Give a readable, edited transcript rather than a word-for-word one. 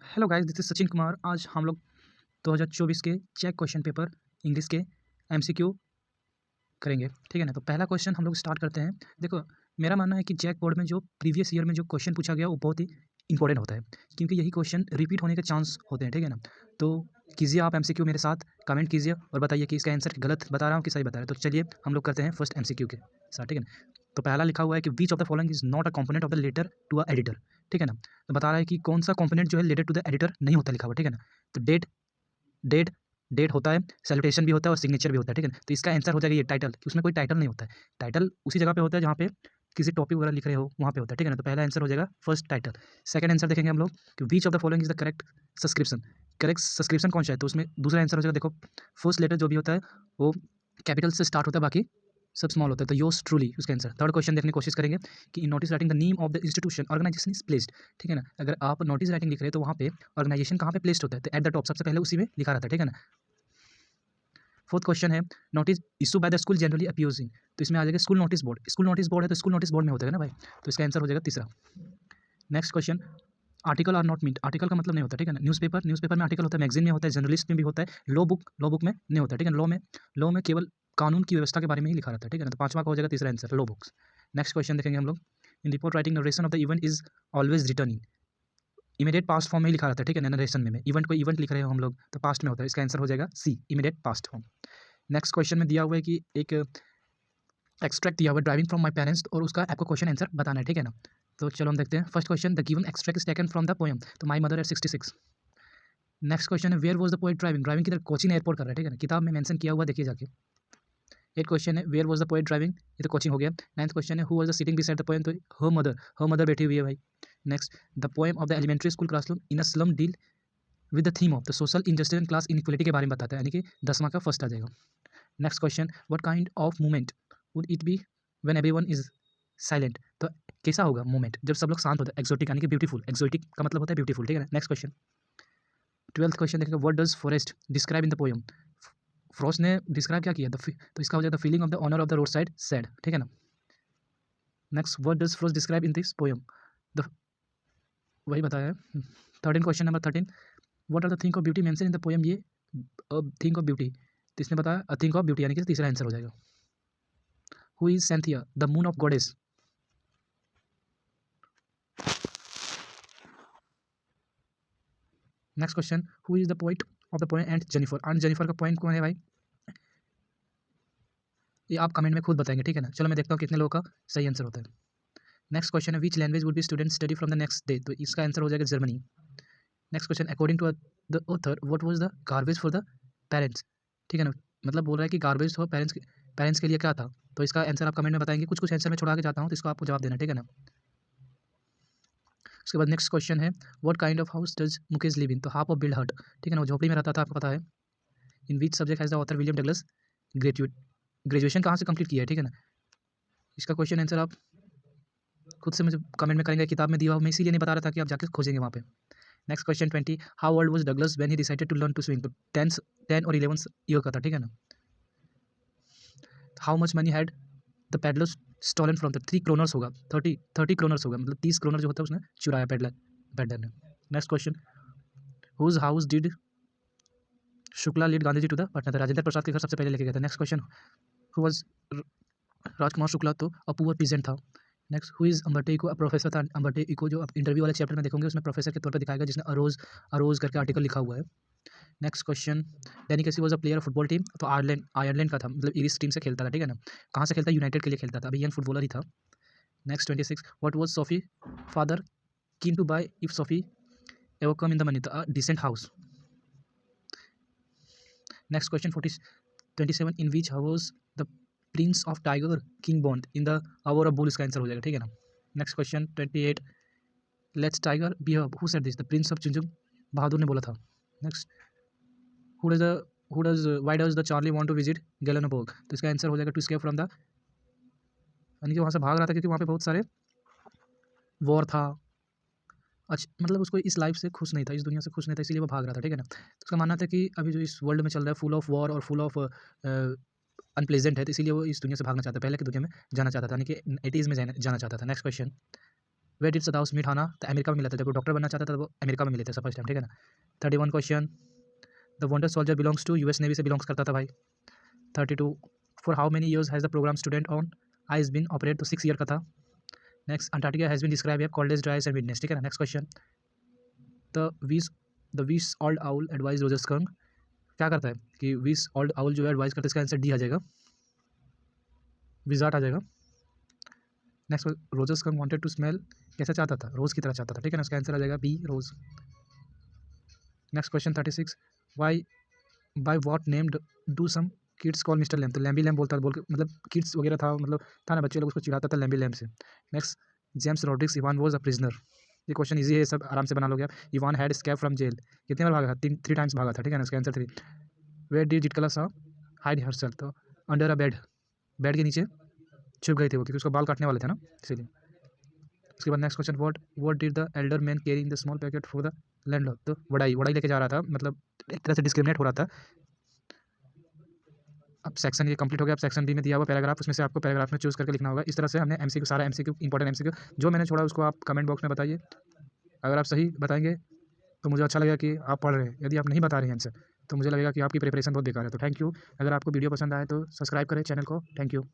Hello guys, this is Sachin Kumar. आज हम लोग 2024 के चेक क्वेश्चन पेपर इंग्लिश के एमसीक्यू करेंगे। ठीक है ना। तो पहला क्वेश्चन हम लोग स्टार्ट करते हैं। देखो, मेरा मानना है कि चेक बोर्ड में जो प्रीवियस ईयर में जो क्वेश्चन पूछा गया वो बहुत ही इंपॉर्टेंट होता है, क्योंकि यही क्वेश्चन रिपीट होने के चांस होते हैं। ठीक है ना। तो कीजिए आप एमसीक्यू मेरे साथ, कमेंट कीजिए और बताइए कि इसका आंसर गलत बता रहा हूँ कि सही बता रहा हूँ। तो चलिए हम लोग करते हैं फर्स्ट एमसीक्यू के साथ। ठीक है ना। तो पहला लिखा हुआ है कि which of the following is not a component of the letter to a editor. ठीक है ना। तो बता रहा है कि कौन सा कंपोनेंट जो है लेटर टू द एडिटर नहीं होता लिखा हुआ। ठीक है ना। तो डेट डेट डेट होता है, सैल्यूटेशन भी होता है और सिग्नेचर भी होता है। ठीक है ना। तो इसका आंसर हो जाएगा ये टाइटल, कि उसमें कोई टाइटल नहीं होता है। टाइटल उसी जगह पे होता है जहाँ पे किसी टॉपिक वगैरह लिख रहे हो, वहाँ पे होता है। ठीक है ना। तो पहला आंसर हो जाएगा फर्स्ट टाइटल। सेकंड आंसर देखेंगे हम लोग कि which of the following is the correct subscription. Correct subscription कौन सा है, तो उसमें दूसरा आंसर हो जाएगा। देखो, फर्स्ट लेटर जो भी होता है वो कैपिटल से स्टार्ट होता है, बाकी सब स्मॉल होता है। तो योर्स ट्रूली उसका आंसर। थर्ड क्वेश्चन देखने की कोशिश करेंगे कि in notice writing the name of the institution organisation is placed. ठीक है ना। अगर आप नोटिस राइटिंग लिख रहे हैं तो वहाँ पे ऑर्गेनाइजेशन कहाँ पे प्लेस्ड होता है, तो एट द टॉप सबसे पहले उसी में लिखा रहता है। ठीक है ना। फोर्थ क्वेश्चन है notice issue by the school generally appears इन। तो इसमें आ जाएगा school notice board. School notice board है तो स्कूल नोटिस बोर्ड में होता है ना भाई। तो इसका आंसर हो जाएगा तीसरा। Next question, article are not meet. Article का मतलब नहीं होता। ठीक है ना। न्यूज़पेपर में आर्टिकल होता है, मैगजीन में होता है, जर्नलिस्ट में भी होता है, लॉ बुक में नहीं होता। ठीक है। लॉ में केवल कानून की व्यवस्था के बारे में ही लिखा रहता है। ठीक है ना। तो पांचवा का हो जाएगा तीसरा answer, law books. Next question देखेंगे हम लोग। In report writing narration of the event is always return in. Immediate past form में ही लिखा रहता है। ठीक है ना। नरेशन में इवेंट को इवेंट लिख रहे हो हम लोग तो पास्ट में होता है। इसका आंसर हो जाएगा C, immediate past form. Next question में दिया हुआ है कि एक एक्सट्रैक्ट दिया हुआ ड्राइविंग फ्रॉम माय पेरेंट्स, और उसका आपको क्वेश्चन आंसर बताना है। ठीक है ना। तो चलो हम देखते हैं। First question, the given extract is taken from the poem. तो my mother at 66। Next question है where was the poet driving. Driving किधर, कोचिंग एयरपोर्ट कर रहा है। ठीक है ना। किताब में मेंशन किया हुआ देखिए जाके। एट क्वेश्चन है where was the poet driving, ये तो कोचिंग हो गया। नाइन्थ क्वेश्चन है who was the sitting beside the poem, तो हर मदर बैठी हुई है भाई। Next, the poem of the elementary school classroom in a slum deal with the theme of the social injustice and class inequality के बारे में बताता है, यानी कि 10वां का फर्स्ट आ जाएगा। Next question, what kind of movement would it be when everyone is silent. तो कैसा होगा मूवमेंट जब सब लोग शांत होते हैं, एक्सोटिक यानी कि ब्यूटीफुल। एक्सोटिक का मतलब होता है ब्यूटीफुल। ठीक है ना। नेक्स्ट क्वेश्चन, 12th क्वेश्चन देखेंगे, what does forest describe in the poem. Frost ने डिस्क्राइब क्या किया, तो इसका हो जाता है feeling of the honour of the road side sad. ठीक है ना। Next, what does Frost describe in this poem, the वही बताया है। 13 question number 13, what are the thing of beauty mention in the poem. ये थिंग ऑफ ब्यूटी, तो इसने बताया अ थिंग ऑफ ब्यूटी, यानी कि तीसरा आंसर हो जाएगा। Who is Senthia, the moon of goddess. Next question, who is the poet of the poem and Jennifer. And Jennifer का पॉइंट कौन है भाई, ये आप कमेंट में खुद बताएंगे। ठीक है ना। चलो मैं देखता हूँ कितने लोगों का सही आंसर होता है। नेक्स्ट क्वेश्चन है which language would be student study from the next day, तो इसका आंसर हो जाएगा Germany. Next question, according to the author what was the garbage for the parents. ठीक है ना। मतलब बोल रहा है कि गार्बेज हो पेरेंट्स के लिए क्या था, तो इसका आंसर आप कमेंट में बताएंगे। कुछ आंसर मैं छुड़ा के जाता हूँ तो इसको आपको जवाब देना। ठीक है ना। उसके बाद नेक्स्ट क्वेश्चन है what kind of house does Mukesh live in, तो हाफ ऑफ बिल्ड हट। ठीक है ना। वो झोपड़ी में रहता था, आपको पता है। In which subject has the author William Douglas graduation कहाँ से कंप्लीट किया है। ठीक है ना। इसका क्वेश्चन आंसर आप खुद से मुझे कमेंट में करेंगे, किताब में दिया हुआ, मैं इसीलिए नहीं बता रहा था कि आप जाकर खोजेंगे वहाँ पे। Next question 20, how old was Douglas when he decided to learn to swim, तो 10 और 11 ईयर का था। ठीक है ना। How much money had the peddler stolen from, the 3 kroners होगा, 30 क्रोनर्स होगा, मतलब 30 क्रोनर जो होता है उसने चुराया पेडलर ने। Next question, whose house did Shukla lead Gandhi ji to the Patna, था राजेंद्र प्रसाद के घर सबसे पहले लेके गया था। Next question, who was Rajkumar Shukla, तो अ पुअर पीजेंट था। Next, who is Umberto Eco, professor था। अम्बर्टे इको जो आप इंटरव्यू वाले चैप्टर में देखोगे उसमें प्रोफेसर के तौर पर दिखाएगा, जिसने अरोज करके आर्टिकल लिखा हुआ है। नेक्स्ट क्वेश्चन, डैनी कैसी was a player of football team, तो आयरलैंड का था, मतलब इरिश टीम से खेलता था। ठीक है ना। कहाँ से खेलता है, यूनाइटेड के लिए खेलता था, अभी यंग फुटबॉलर ही था। Next 26, what was Sophie father keen to buy if Sophie ever come in the money, a decent house. Next question 27, in which house the prince of Tiger King bond in the hour of bull, इसका answer हो जाएगा। ठीक है ना। Next question 28, let's tiger be who said this, the prince of Chunjung Bahadur ने बोला था। Next, who does the why does the Charlie want to visit Galesburg, तो इसका आंसर हो जाएगा टू एस्केप फ्रॉम द, यानी कि वहाँ से भाग रहा था क्योंकि वहाँ पे बहुत सारे वॉर था। अच्छा, मतलब उसको इस लाइफ से खुश नहीं था, इस दुनिया से खुश नहीं था, इसीलिए वो भाग रहा था। ठीक है ना। तो उसका मानना था कि अभी जो इस वर्ल्ड में चल रहा है फुल ऑफ वॉर और फुल ऑफ अनप्लेजेंट है, तो इसीलिए वो इस दुनिया से भागना चाहता है, पहले की दुनिया में जाना चाहता था, यानी कि 80s में जाना चाहता था। Next question, where did Sadao meet Hana, तो अमेरिका में मिला था, जब वो डॉक्टर बनना चाहता था तो वो अमेरिका में मिले थे सब फर्स्ट टाइम, ठीक है ना। 31 question, the wonder soldier belongs to US Navy से बिलोंग्स करता था भाई। 32, for how many years has the program student on ice been operate, तो 6 ईयर का था। Next, Antarctica has been describe as coldest driest and windiest, ठीक है ना। Next question, the wise old owl advise Roger Skunk, क्या करता है कि विस ऑल्ड आउल जो है एडवाइस करता है, इसका आंसर डी आ जाएगा, विजार्ट आ जाएगा। Next, Roger skunk wanted to smell, कैसा चाहता था, रोज़ की तरह चाहता था, ठीक है ना, इसका आंसर आ जाएगा B, rose. Next question 36, why by what name do some kids call mister Lamb, तो लैम्बी लैम बोलता बोल के, मतलब किड्स वगैरह था, मतलब था ना, बच्चे लोग उसको चिढ़ाता था लैम्बी लैम से। Next, James Rodricks Ivan was a prisoner, ये क्वेश्चन इजी है, सब आराम से बना लोगे आप। Ivan had escape from jail, कितने बार भागा था, 3 टाइम्स भागा था, ठीक है ना, इसका आंसर 3। वेयर डिड जिटकला सा हाइड हरसेल्फ, तो अंडर अ बेड, बेड के नीचे छुप गई थी वो, क्योंकि उसको बाल काटने वाले थे ना, इसीलिए। उसके बाद next question, what did the Elder man carrying the small packet for the landlord, तो वड़ाई लेके जा रहा था, मतलब एक तरह से डिस्क्रिमिनेट हो रहा था। अब सेक्शन ये कंप्लीट हो गया। अब सेक्शन बी में दिया हुआ पैराग्राफ, उसमें से आपको पैराग्राफ में चूज़ करके लिखना होगा। इस तरह से हमने एमसीक्यू, सारा एमसीक्यू, इंपॉर्टेंट एमसीक्यू जो मैंने छोड़ा उसको आप कमेंट बॉक्स में बताइए। अगर आप सही बताएंगे तो मुझे अच्छा लगेगा कि आप पढ़ रहे हैं, यदि आप नहीं बता रहे हैं आंसर तो मुझे लगेगा कि आपकी प्रिपरेशन बहुत बेकार है। तो थैंक यू। अगर आपको वीडियो पसंद आए तो सब्सक्राइब करें चैनल को। Thank you.